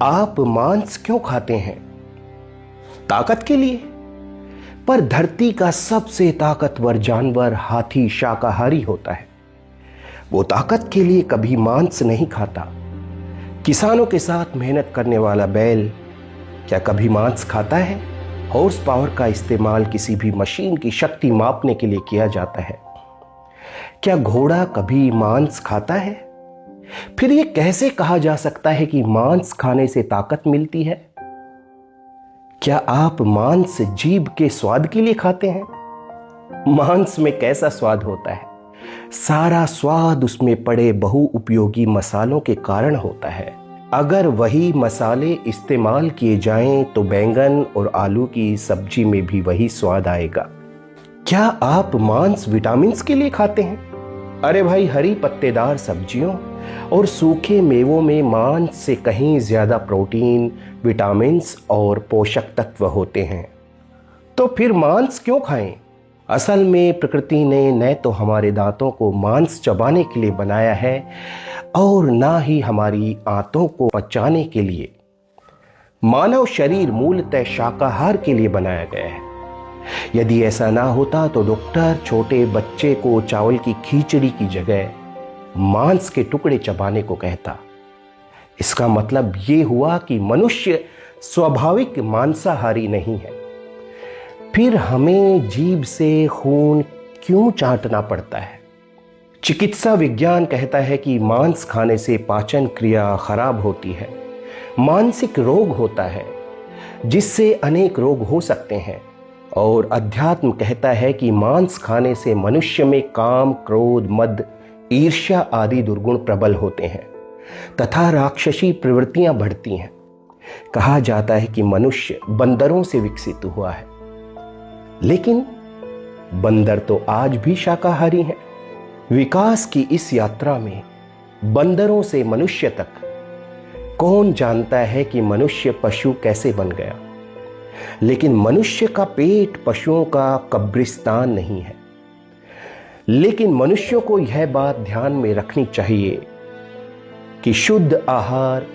आप मांस क्यों खाते हैं? ताकत के लिए? पर धरती का सबसे ताकतवर जानवर हाथी शाकाहारी होता है। वो ताकत के लिए कभी मांस नहीं खाता। किसानों के साथ मेहनत करने वाला बैल क्या कभी मांस खाता है? हॉर्स पावर का इस्तेमाल किसी भी मशीन की शक्ति मापने के लिए किया जाता है। क्या घोड़ा कभी मांस खाता है? फिर यह कैसे कहा जा सकता है कि मांस खाने से ताकत मिलती है? क्या आप मांस जीभ के स्वाद के लिए खाते हैं? मांस में कैसा स्वाद होता है? सारा स्वाद उसमें पड़े बहुउपयोगी मसालों के कारण होता है। अगर वही मसाले इस्तेमाल किए जाएं तो बैंगन और आलू की सब्जी में भी वही स्वाद आएगा। क्या आप मांस विटामिन्स के लिए खाते हैं? अरे भाई, हरी पत्तेदार सब्जियों और सूखे मेवों में मांस से कहीं ज्यादा प्रोटीन, विटामिन्स और पोषक तत्व होते हैं। तो फिर मांस क्यों खाएं? असल में प्रकृति ने न तो हमारे दांतों को मांस चबाने के लिए बनाया है और ना ही हमारी आंतों को पचाने के लिए। मानव शरीर मूलतः शाकाहार के लिए बनाया गया है। यदि ऐसा ना होता तो डॉक्टर छोटे बच्चे को चावल की खिचड़ी की जगह मांस के टुकड़े चबाने को कहता। इसका मतलब ये हुआ कि मनुष्य स्वाभाविक मांसाहारी नहीं है। फिर हमें जीभ से खून क्यों चाटना पड़ता है? चिकित्सा विज्ञान कहता है कि मांस खाने से पाचन क्रिया खराब होती है, मानसिक रोग होता है, जिससे अनेक रोग हो सकते हैं। और अध्यात्म कहता है कि मांस खाने से मनुष्य में काम, क्रोध, मद, ईर्ष्या आदि दुर्गुण प्रबल होते हैं तथा राक्षसी प्रवृत्तियां बढ़ती हैं। कहा जाता है कि मनुष्य बंदरों से विकसित हुआ है, लेकिन बंदर तो आज भी शाकाहारी हैं। विकास की इस यात्रा में बंदरों से मनुष्य तक कौन जानता है कि मनुष्य पशु कैसे बन गया? लेकिन मनुष्य का पेट पशुओं का कब्रिस्तान नहीं है। लेकिन मनुष्यों को यह बात ध्यान में रखनी चाहिए कि शुद्ध आहार,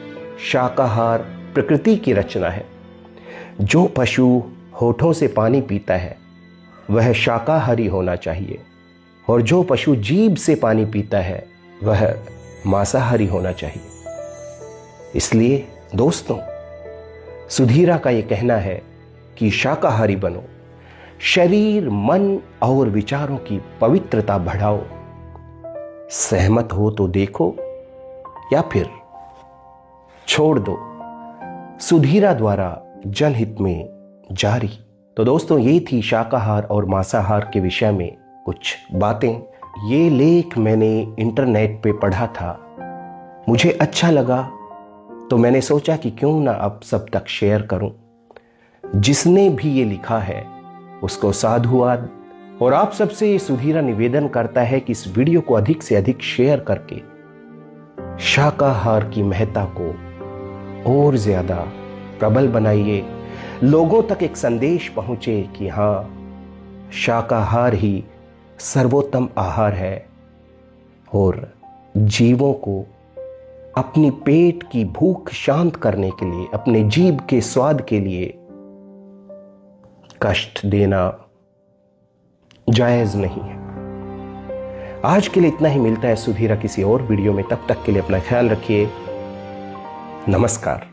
शाकाहार प्रकृति की रचना है। जो पशु होठों से पानी पीता है वह शाकाहारी होना चाहिए, और जो पशु जीभ से पानी पीता है वह मांसाहारी होना चाहिए। इसलिए दोस्तों, सुधीरा का यह कहना है कि शाकाहारी बनो, शरीर, मन और विचारों की पवित्रता बढ़ाओ। सहमत हो तो देखो या फिर छोड़ दो। सुधीरा द्वारा जनहित में जारी। तो दोस्तों, ये थी शाकाहार और मांसाहार के विषय में कुछ बातें। ये लेख मैंने इंटरनेट पे पढ़ा था, मुझे अच्छा लगा तो मैंने सोचा कि क्यों ना अब सब तक शेयर करूं। जिसने भी ये लिखा है उसको साधुवाद। और आप सबसे सुधीरा निवेदन करता है कि इस वीडियो को अधिक से अधिक शेयर करके शाकाहार की महत्ता को और ज्यादा प्रबल बनाइए। लोगों तक एक संदेश पहुंचे कि हाँ, शाकाहार ही सर्वोत्तम आहार है और जीवों को अपनी पेट की भूख शांत करने के लिए, अपने जीभ के स्वाद के लिए कष्ट देना जायज नहीं है। आज के लिए इतना ही। मिलता है सुधीरा किसी और वीडियो में। तब तक के लिए अपना ख्याल रखिए। नमस्कार।